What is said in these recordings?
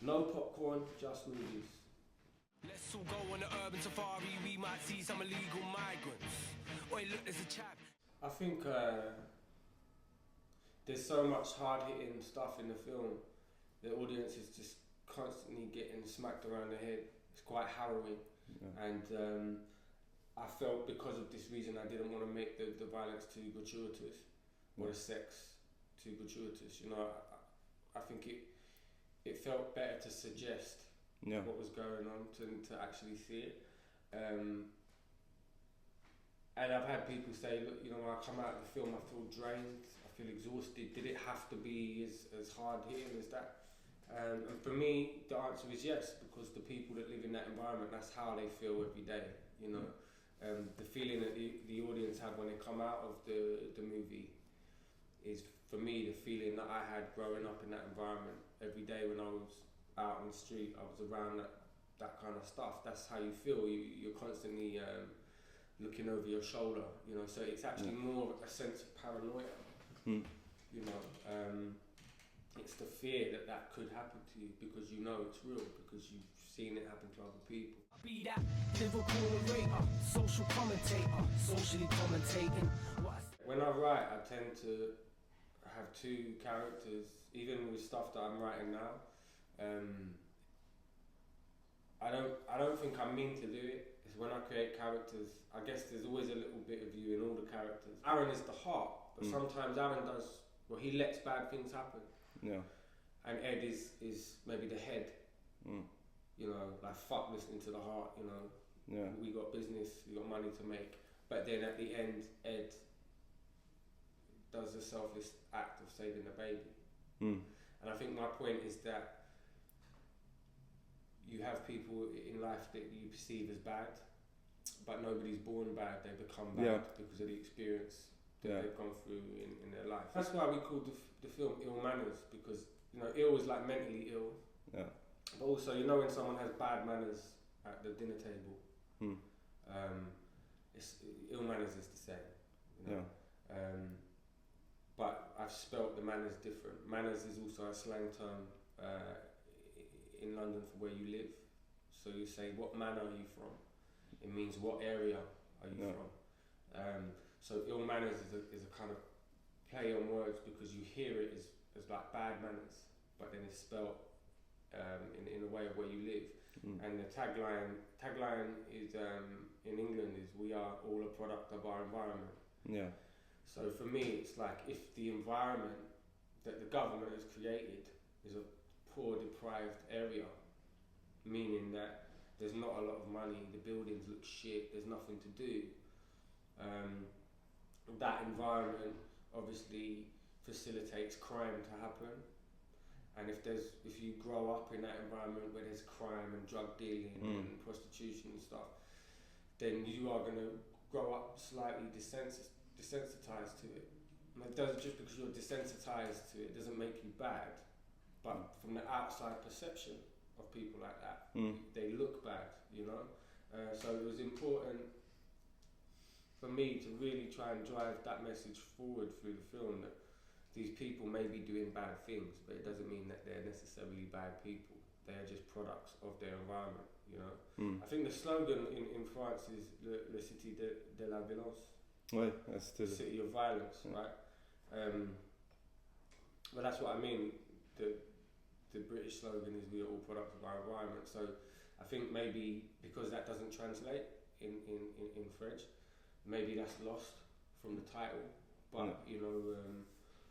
No popcorn, just movies. Let's all go on the urban safari, we might see some illegal migrants. Wait, look, there's a chap. I think there's so much hard-hitting stuff in the film. The audience is just constantly getting smacked around the head. It's quite harrowing. Yeah. And I felt because of this reason I didn't want to make the violence too gratuitous, or the sex too gratuitous. You know, I think it felt better to suggest what was going on to actually see it. And I've had people say, look, you know, when I come out of the film, I feel drained, I feel exhausted. Did it have to be as hard hitting as that? And for me, the answer is yes, because the people that live in that environment, that's how they feel every day, you know. The feeling that the audience had when they come out of the movie is, for me, the feeling that I had growing up in that environment. Every day when I was out on the street, I was around that kind of stuff. That's how you feel. You're constantly looking over your shoulder, you know. So it's actually more of a sense of paranoia, you know. It's the fear that could happen to you because you know it's real, because you've seen it happen to other people. Be that lyrical narrator, social commentator, socially commentating. When I write, I tend to have two characters, even with stuff that I'm writing now. I don't think I mean to do it. It's when I create characters, I guess there's always a little bit of you in all the characters. Aaron is the heart, but sometimes Aaron does, well, he lets bad things happen. Yeah. And Ed is maybe the head. You know, like, fuck listening to the heart, you know. Yeah. We got business, we got money to make. But then at the end, Ed does the selfless act of saving the baby. And I think my point is that you have people in life that you perceive as bad, but nobody's born bad, they become bad because of the experience that they've gone through in their life. That's why we called the film Ill Manners, because, you know, ill is like mentally ill. Yeah. But also, you know, when someone has bad manners at the dinner table, ill manners is the same, you know? Yeah. But I've spelt the manners different. Manners is also a slang term in London for where you live. So you say, what manor are you from? It means what area are you from? So ill manners is a kind of play on words, because you hear it as like bad manners, but then it's spelt in a way of where you live. And the tagline is in England is, we are all a product of our environment. Yeah. So for me, it's like, if the environment that the government has created is a poor, deprived area, meaning that there's not a lot of money, the buildings look shit, there's nothing to do, that environment obviously facilitates crime to happen. And if you grow up in that environment where there's crime and drug dealing and prostitution and stuff, then you are going to grow up slightly desensitized to it. And it does, just because you're desensitized to it doesn't make you bad, but from the outside perception of people like that, they look bad, you know. So it was important for me to really try and drive that message forward through the film, that these people may be doing bad things, but it doesn't mean that they're necessarily bad people. They are just products of their environment, you know. I think the slogan in France is Le Cité de la Violence. Ouais, c'était the city of violence, right? But that's what I mean. The British slogan is, we are all products of our environment. So I think maybe because that doesn't translate in French, maybe that's lost from the title. But you know,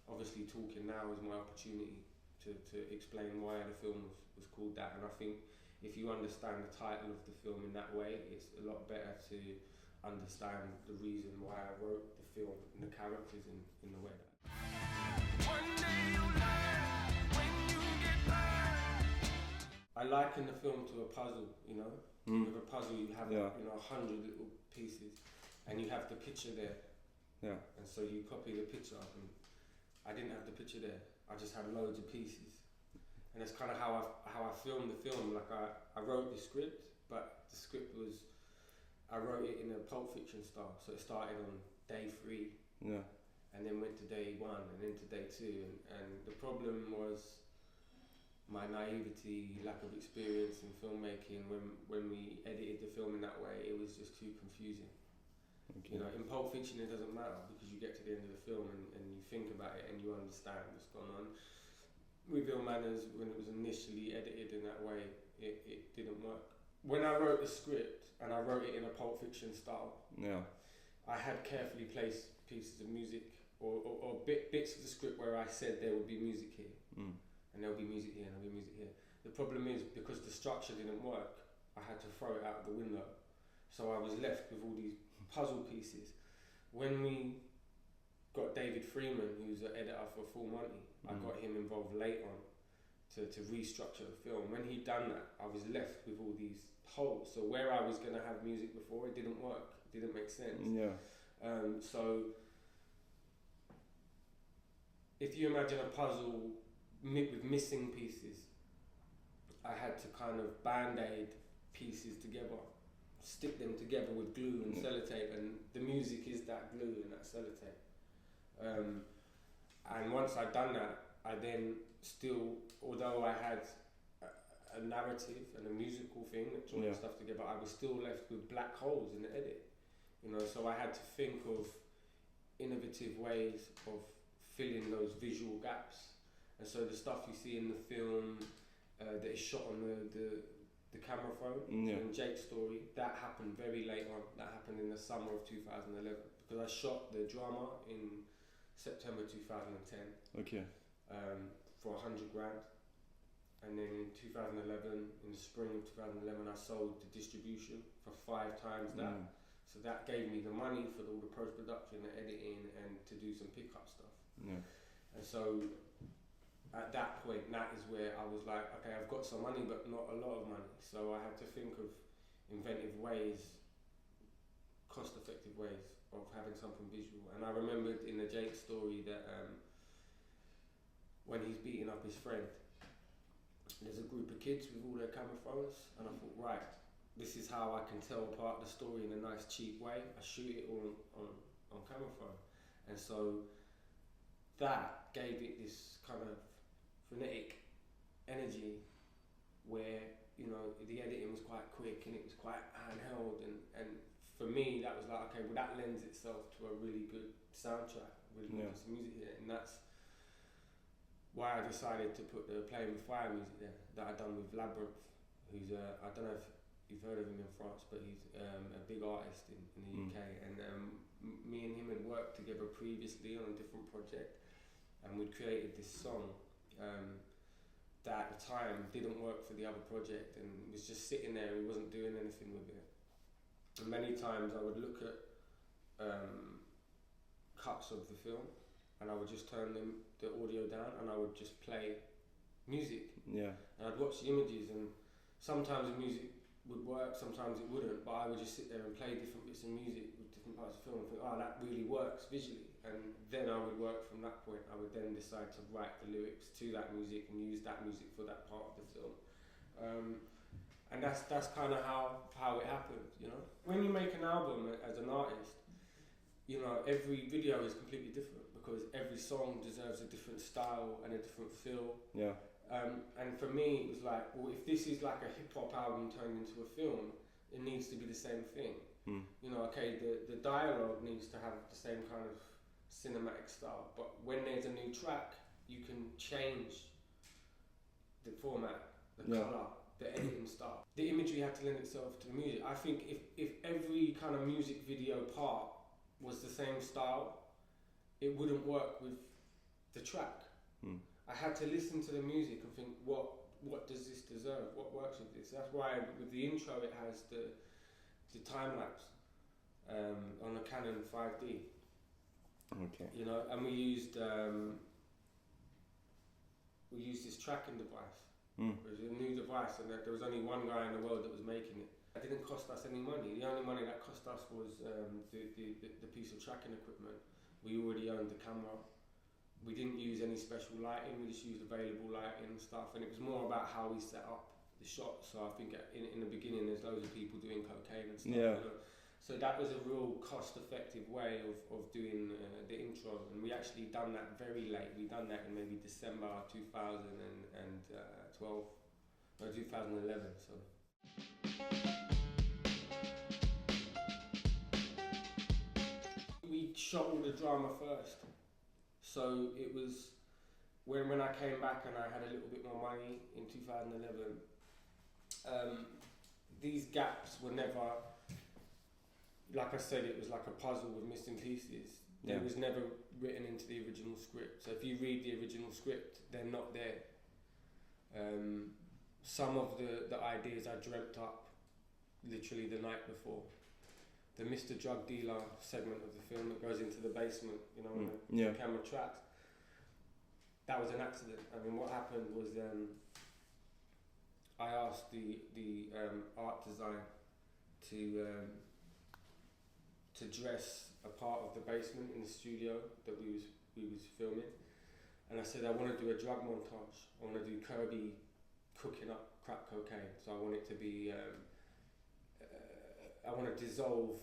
obviously talking now is my opportunity to explain why the film was called that. And I think if you understand the title of the film in that way, it's a lot better to understand the reason why I wrote the film and the characters in the way that. One day you'll learn when you get burned. I liken the film to a puzzle, you know. With a puzzle you have you know, 100 little pieces, and you have the picture there. Yeah. And so you copy the picture, and I didn't have the picture there. I just had loads of pieces. And that's kind of how I filmed the film. Like I wrote the script, but the script was, I wrote it in a Pulp Fiction style. So it started on day 3, and then went to day 1, and then to day 2. And the problem was, my naivety, lack of experience in filmmaking. When we edited the film in that way, it was just too confusing. Okay. You know, in Pulp Fiction it doesn't matter because you get to the end of the film and you think about it and you understand what's going on. With Manors, when it was initially edited in that way, it didn't work. When I wrote the script and I wrote it in a Pulp Fiction style, I had carefully placed pieces of music or bits of the script where I said there would be music here, and there'll be music here and there'll be music here. The problem is, because the structure didn't work, I had to throw it out the window. So I was left with all these puzzle pieces. When we got David Freeman, who's an editor for Full Monty, I got him involved late on to restructure the film. When he'd done that, I was left with all these holes. So where I was going to have music before, it didn't work. It didn't make sense. So if you imagine a puzzle with missing pieces, I had to kind of band-aid pieces together, stick them together with glue and sellotape, and the music is that glue and that sellotape. And once I'd done that, I then still, although I had a narrative and a musical thing that joined stuff together, I was still left with black holes in the edit. You know, so I had to think of innovative ways of filling those visual gaps. And so the stuff you see in the film that is shot on the camera phone in Jake's story, that happened very late on. That happened in the summer of 2011 because I shot the drama in September 2010 for $100 grand, and then in 2011, in the spring of 2011, I sold the distribution for 5 times that. So that gave me the money for all the post-production and editing and to do some pickup stuff. And so at that point, that is where I was like, okay, I've got some money but not a lot of money, so I had to think of inventive ways, cost-effective ways of having something visual. And I remembered in the Jake story that when he's beating up his friend, there's a group of kids with all their camera phones, and I thought, right, this is how I can tell apart the story in a nice cheap way. I shoot it all on camera phone. And so that gave it this kind of frenetic energy where, you know, the editing was quite quick and it was quite handheld, and for me that was like, okay, well that lends itself to a really good soundtrack, really good piece of music here, and that's why I decided to put the Playing with Fire music there that I'd done with Labyrinth, who's I don't know if you've heard of him in France, but he's a big artist in the UK, and me and him had worked together previously on a different project, and we'd created this song that at the time didn't work for the other project, and it was just sitting there, we wasn't doing anything with it. And many times I would look at cuts of the film, and I would just turn the audio down and I would just play music. And I'd watch the images, and sometimes the music would work, sometimes it wouldn't, but I would just sit there and play different bits of music with different parts of the film and think, oh, that really works visually. And then I would work from that point. I would then decide to write the lyrics to that music and use that music for that part of the film. And that's kind of how it happened, you know. When you make an album as an artist, you know, every video is completely different because every song deserves a different style and a different feel. And for me, it was like, well, if this is like a hip-hop album turned into a film, it needs to be the same thing. You know, okay, the dialogue needs to have the same kind of cinematic style, but when there's a new track, you can change the format, the colour, the editing style. The imagery had to lend itself to the music. I think if every kind of music video part was the same style, it wouldn't work with the track. I had to listen to the music and think, what does this deserve? What works with this? That's why with the intro it has the time lapse on the Canon 5D. You know, and we used this tracking device. It was a new device, and there was only one guy in the world that was making it. It didn't cost us any money. The only money that cost us was the piece of tracking equipment. We already owned the camera. We didn't use any special lighting, we just used available lighting and stuff, and it was more about how we set up the shot. So I think in the beginning there's loads of people doing cocaine and stuff. You know? So that was a real cost-effective way of doing the intro, and we actually done that very late. We done that in maybe December 2012, no 2011. So. We shot all the drama first, so it was when I came back and I had a little bit more money in 2011. These gaps were never, like I said, it was like a puzzle with missing pieces. It was never written into the original script. So if you read the original script, they're not there. Some of the ideas I dreamt up literally the night before. The Mr. Drug Dealer segment of the film that goes into the basement, you know, when the camera tracks. That was an accident. I mean, what happened was I asked the art design to dress a part of the basement in the studio that we was filming, and I said I want to do a drug montage. I want to do Kirby cooking up crack cocaine. So I want it to be. I want to dissolve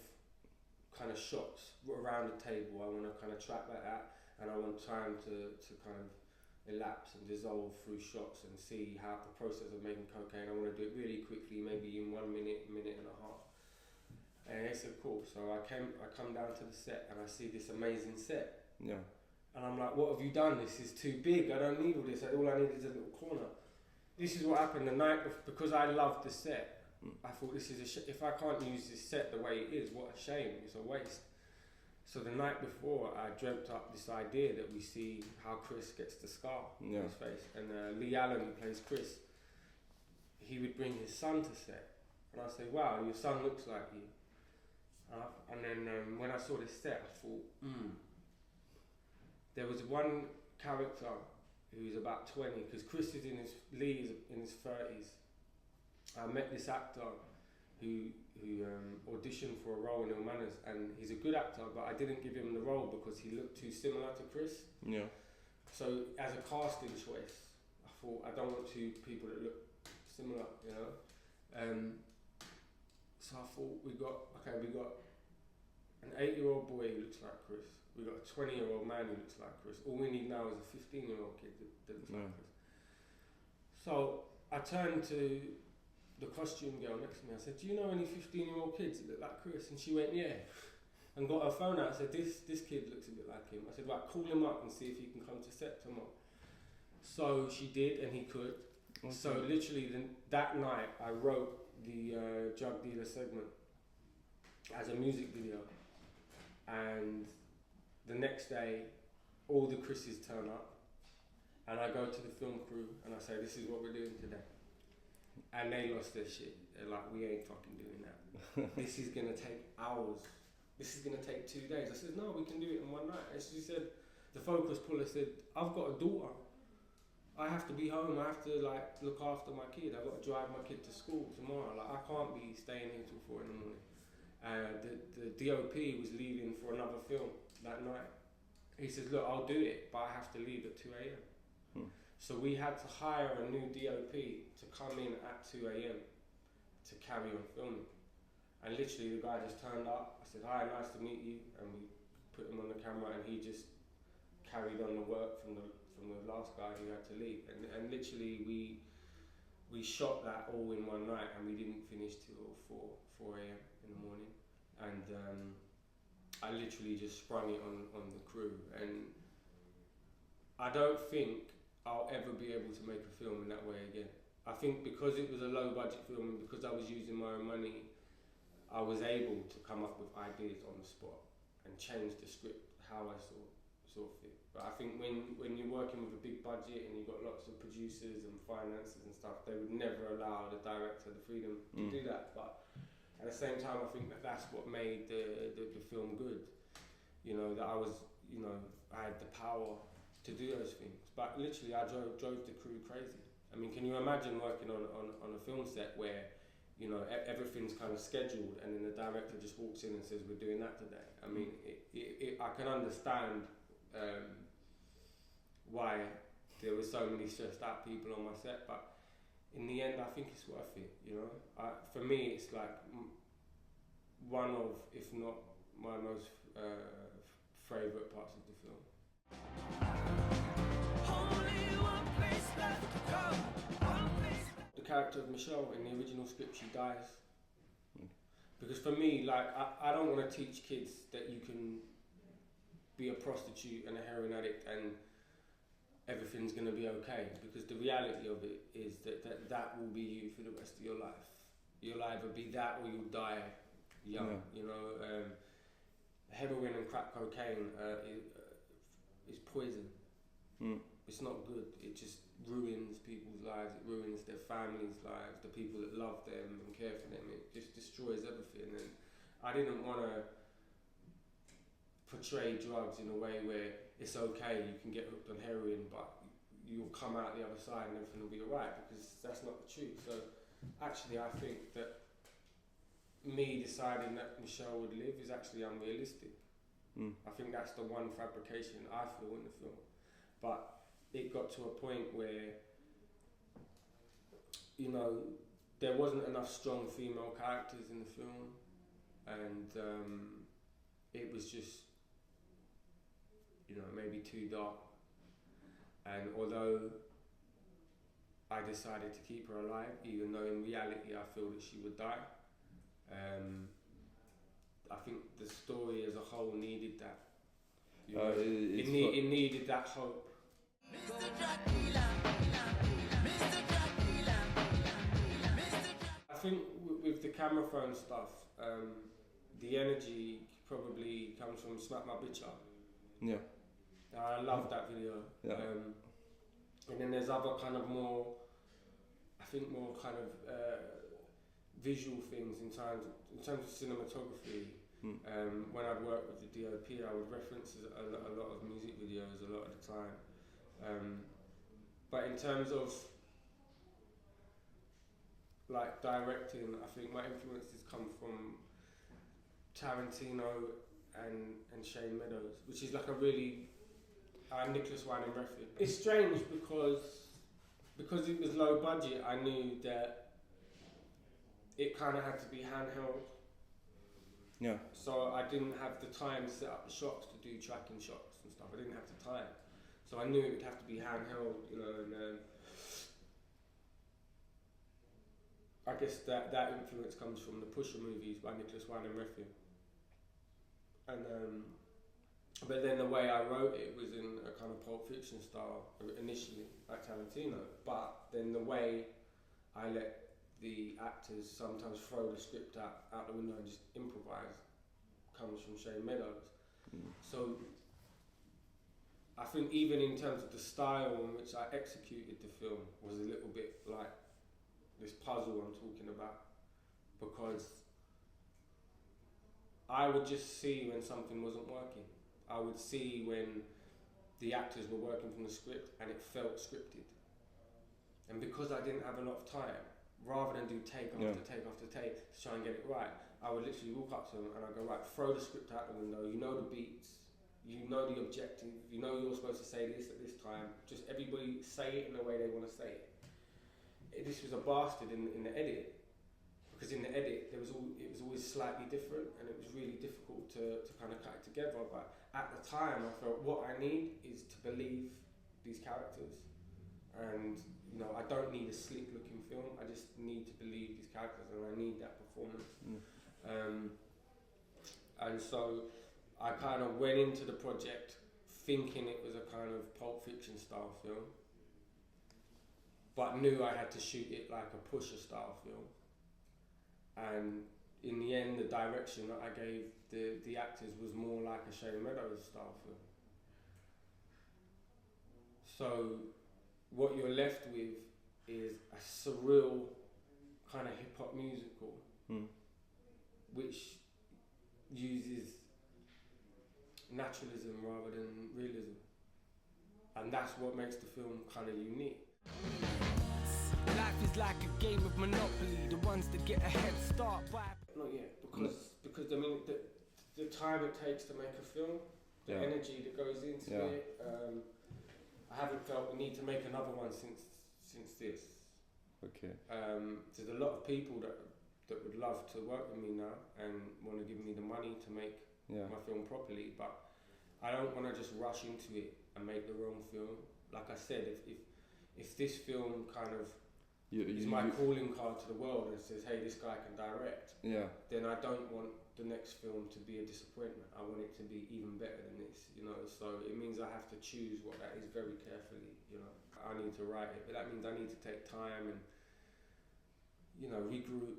kind of shots around the table. I want to kind of track like that, and I want time to kind of elapse and dissolve through shots and see how the process of making cocaine. I want to do it really quickly, maybe in 1 minute, minute and a half. And they said, cool. So I come down to the set and I see this amazing set. Yeah. And I'm like, what have you done? This is too big. I don't need all this. All I need is a little corner. This is what happened the night before, because I loved the set. I thought, this is if I can't use this set the way it is, what a shame. It's a waste. So the night before, I dreamt up this idea that we see how Chris gets the scar on his face. And Lee Allen, who plays Chris, he would bring his son to set. And I say, wow, your son looks like you. And then when I saw this set, I thought, There was one character who's about 20, because Chris is Lee is in his 30s. I met this actor who auditioned for a role in Manors, and he's a good actor, but I didn't give him the role because he looked too similar to Chris. Yeah. So as a casting choice, I thought I don't want two people that look similar, you know. So I thought we got an 8-year-old boy who looks like Chris. We got a 20-year-old man who looks like Chris. All we need now is a 15-year-old kid that looks like Chris. So I turned to the costume girl next to me. I said, do you know any 15-year-old kids that look like Chris? And she went, yeah. And got her phone out. I said, this kid looks a bit like him. I said, right, call him up and see if he can come to set tomorrow. So she did, and he could. Okay. So literally that night, I wrote the drug dealer segment as a music video. And the next day, all the Chris's turn up, and I go to the film crew and I say, this is what we're doing today. And they lost their shit. They're like, we ain't fucking doing that. This is gonna take hours. This is gonna take 2 days. I said, no, we can do it in one night. And she said, the focus puller said, I've got a daughter. I have to be home. I have to like look after my kid. I've got to drive my kid to school tomorrow. Like, I can't be staying here till 4 in the morning. The DOP was leaving for another film that night. He says, look, I'll do it, but I have to leave at 2 a.m. So we had to hire a new DOP to come in at 2 a.m. to carry on filming. And literally the guy just turned up. I said, hi, nice to meet you. And we put him on the camera, and he just carried on the work from the last guy who had to leave. And literally we shot that all in one night, and we didn't finish till 4 a.m. in the morning. And I literally just sprung it on the crew. And I don't think I'll ever be able to make a film in that way again. I think because it was a low budget film and because I was using my own money, I was able to come up with ideas on the spot and change the script how I saw fit. But I think when you're working with a big budget and you've got lots of producers and finances and stuff, they would never allow the director the freedom to do that. But at the same time, I think that's what made the film good. You know, that I had the power to do those things. But literally, I drove the crew crazy. I mean, can you imagine working on a film set where, you know, everything's kind of scheduled, and then the director just walks in and says, we're doing that today? I mean, I can understand why there were so many stressed out people on my set, but in the end, I think it's worth it, you know? For me, it's like, one of, if not my most favourite parts of the film. The character of Michelle in the original script, she dies. Because for me, like, I don't want to teach kids that you can be a prostitute and a heroin addict and everything's going to be okay. Because the reality of it is that will be you for the rest of your life. You'll either be that or you'll die young. You know, heroin and crack cocaine is poison. It's not good. It just ruins people's lives. It ruins their families' lives, the people that love them and care for them. It just destroys everything. And I didn't want to portray drugs in a way where it's okay, you can get hooked on heroin, but you'll come out the other side and everything will be alright, because that's not the truth. So actually, I think that me deciding that Michelle would live is actually unrealistic. I think that's the one fabrication I feel in the film. But it got to a point where, you know, there wasn't enough strong female characters in the film, and it was just, you know, maybe too dark. And although I decided to keep her alive, even though in reality I feel that she would die, I think the story as a whole needed that. You know, it needed that hope. I think with the camera phone stuff, the energy probably comes from Smack My Bitch Up. Yeah. I love that video. Yeah. And then there's other kind of more, I think more kind of visual things in terms of cinematography. When I'd work with the DOP, I would reference a lot of music videos a lot of the time. But in terms of like directing, I think my influences come from Tarantino and Shane Meadows, which is like a really Nicholas Winding Refn. It's strange because it was low budget. I knew that it kind of had to be handheld. Yeah. So I didn't have the time to set up the shots to do tracking shots and stuff. I didn't have the time. So I knew it would have to be handheld, you know, and I guess that influence comes from the Pusher movies by Nicholas Winding Refn. And but then the way I wrote it was in a kind of Pulp Fiction style initially, like Tarantino. But then the way I let the actors sometimes throw the script out the window and just improvise comes from Shane Meadows. So I think even in terms of the style in which I executed the film was a little bit like this puzzle I'm talking about, because I would just see when something wasn't working. I would see when the actors were working from the script and it felt scripted. And because I didn't have a lot of time, rather than do take after take after take to try and get it right, I would literally walk up to them and I'd go, right, throw the script out the window, you know the beats, you know the objective, you know you're supposed to say this at this time, just everybody say it in the way they want to say it. This was a bastard in the edit, because in the edit it was always slightly different and it was really difficult to kind of cut it together. But at the time I felt what I need is to believe these characters, and you know, I don't need a slick looking film, I just need to believe these characters and I need that performance. And so I kind of went into the project thinking it was a kind of Pulp Fiction style film, but knew I had to shoot it like a Pusher style film. And in the end, the direction that I gave the actors was more like a Shane Meadows style film. So what you're left with is a surreal kind of hip hop musical, which uses naturalism rather than realism, and that's what makes the film kind of unique. Life is like a game of Monopoly, the ones that get a head start by... Not yet, because I mean the time it takes to make a film, the energy that goes into it, I haven't felt the need to make another one since this. Okay. There's a lot of people that that would love to work with me now and want to give me the money to make my film properly, but I don't want to just rush into it and make the wrong film. Like I said, if this film kind of is my calling card to the world and says, hey, this guy can direct, then I don't want the next film to be a disappointment. I want it to be even better than this, you know. So it means I have to choose what that is very carefully, you know. I need to write it, but that means I need to take time and, you know, regroup,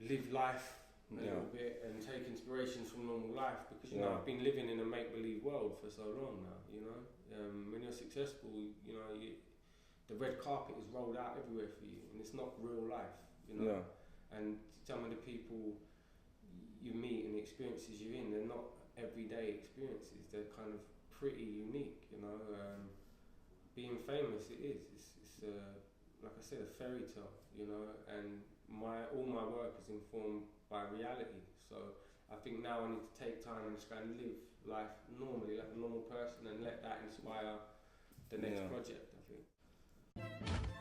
live life a little bit and take inspirations from normal life, because, you know, I've been living in a make-believe world for so long now, you know. When you're successful, you know, the red carpet is rolled out everywhere for you, and it's not real life, you know. And some of the people you meet and the experiences you're in, they're not everyday experiences. They're kind of pretty unique, you know. Being famous, it is. It's like I said, a fairy tale, you know. And all my work is informed by reality. So I think now I need to take time and just kind of live life normally, like a normal person, and let that inspire the next project, I think.